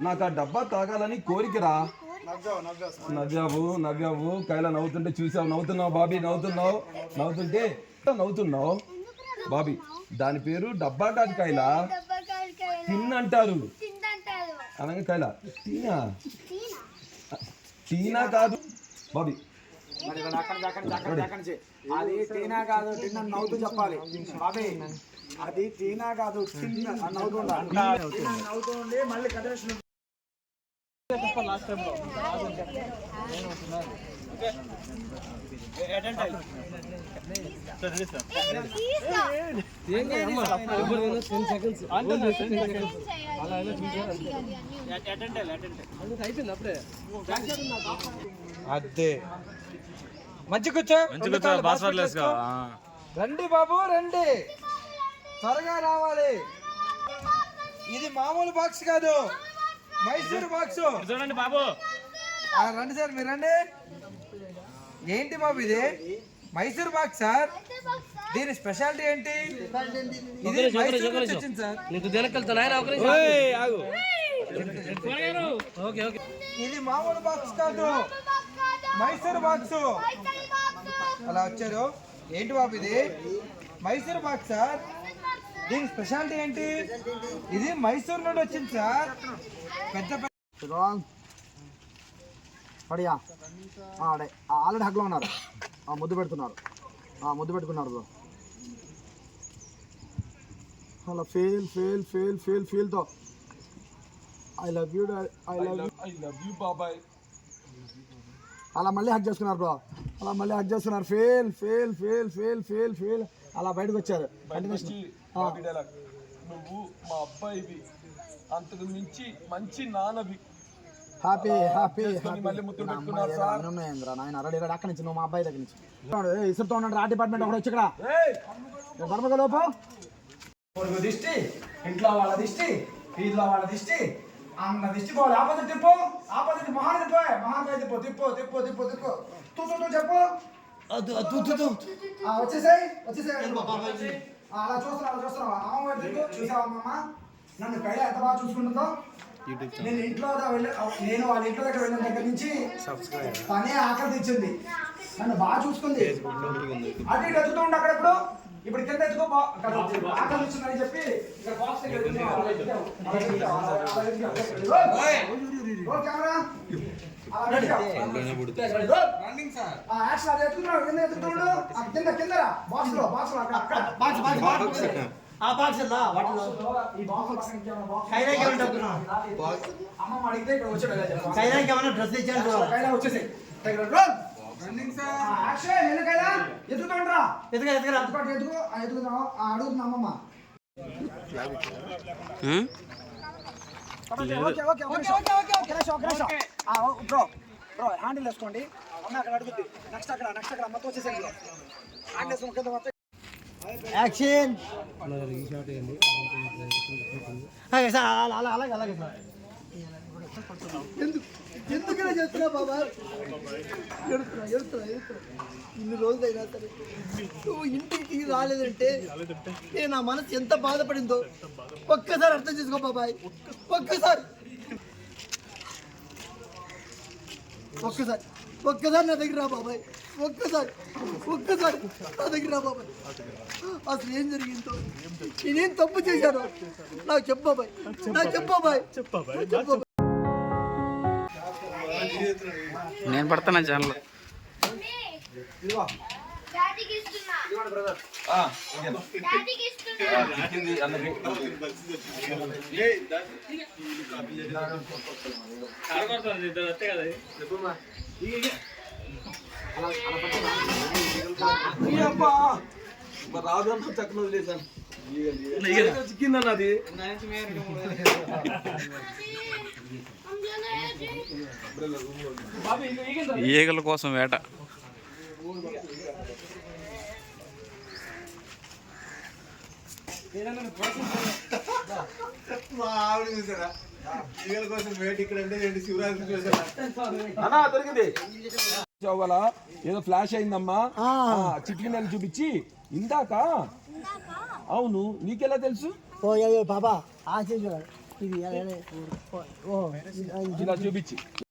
నాకు ఆ డబ్బా తాగాలని కోరికరా. నవ్వావు కైలా నవ్వుతుంటే చూసావు. నవ్వుతున్నావు బాబీ, నవ్వుతున్నావు బాబీ. దాని పేరు డబ్బా కాదు కైలా, తిన్నంటారు అనగా కైలా. టీనా కాదు బాబీ. అది టీనా కాదు, టిన్న నవ్వుతూ చెప్పాలి బాబీ. అది టీనా కాదు, టిన్న నవ్వుతుండే మళ్ళీ కంటిన్యూషన్. అదే మంచి కూర్చో. రండి బాబు రండి, త్వరగా రావాలి. ఇది మామూలు బాక్స్ కాదు, మైసూర్ బాక్స్. చూడండి బాబు. రండి సార్, మీరు రండి. ఏంటి బాబు ఇది? Mysore box sir. దీని స్పెషాలిటీ ఏంటి? ఇది మైసూర్ నుంచి వచ్చింది సార్. ఇది మామూలు బాక్స్ కాదు, మైసూర్ బాక్స్. అలా వచ్చారు. ఏంటి బాబు ఇది? Mysore box sir. దీని స్పెషాలిటీ ఏంటి? ఇది మైసూర్ నుండి వచ్చింది సార్. పెద్ద పడియా ఆల్రెడీ హగ్లో ఉన్నారు. ముద్దు పెట్టుకున్నారు బ్రో. అలా ఫీల్తో ఐ లవ్ యూ బాబాయ్. అలా మళ్ళీ హగ్ చేసుకున్నారు బ్రో. ఫీల్ అలా బయటకు వచ్చారు. నువ్వు మా అబ్బాయివి, అంతకు మించి మంచి నాన్నవి. హ్యాపీ మళ్ళీ ముద్దు పెట్టుకున్నారు సార్. నాయన రెడీ అక్కడి నుంచి, నువ్వు మా అబ్బాయి దగ్గర నుంచి ఇసురుతో ఉన్నాడు. రా డిపార్ట్మెంట్ ఒకటి వచ్చి ఇక్కడ లోపు దిష్టి, ఇంట్లో వాళ్ళ దిష్టి, వీధిలో వాళ్ళ దిష్టి, అన్న దిష్టి పోవాలి. ఆపోజిట్ తిప్పు, మహాన్ తిప్పు. తూ చెప్పు. వచ్చేసాయి. అలా చూస్తున్నావా? అమ్మ చూసావా? అమ్మమ్మ నన్ను కైలా ఎంత బాగా చూసుకుంటుందో. నేను వాళ్ళ ఇంట్లో దగ్గర వెళ్ళిన దగ్గర నుంచి తనే ఆకలి తెచ్చింది, నన్ను బాగా చూసుకుంది. అటు ఇటు ఎత్తుతూ ఉండి అక్కడెప్పుడు, ఇప్పుడు కింద ఎత్తుకో ఆకలి ఇచ్చిందని చెప్పి కెమెరా కింద బాక్స్ లో అమ్మ అడిగితే ఇక్కడ వచ్చాడు. డ్రెస్ ఇచ్చాను వచ్చేసి అడుగుతున్నా అమ్మమ్మ. బ్రో హ్యాండిల్ వేసుకోండి. అమ్మ అక్కడ అడుగుద్ది. నెక్స్ట్ అక్కడ మొత్తం వచ్చేసేయండి. హ్యాండిల్ వేసుకోండి. యాక్షన్. అలాగే సార్. ఎందుకనే చేస్తున్నా బాబా? ఎడుతున్నా ఇన్ని రోజులైనా సరే నువ్వు ఇంటికి రాలేదంటే నేను నా మనసు ఎంత బాధపడిందో ఒక్కసారి అర్థం చేసుకో బాబాయ్. ఒక్కసారి నా దగ్గర రా బాబాయ్. ఒక్కసారి నా దగ్గర రా బాబాయ్. అసలు ఏం జరిగిందో, నేనేం తప్పు చేశాను నాకు చెప్పు బాబాయ్. నేను పడతాను ఛానల్. రాజంతా చక్కన వదిలేసాను. చిక్కిందన్నది. ఈగల కోసం వేట. దొరికింది. ఏదో ఫ్లాష్ అయిందమ్మా, చిట్లిందని చూపించి ఇందాక. అవును, నీకెలా తెలుసు? బాబా ఇలా చూపించి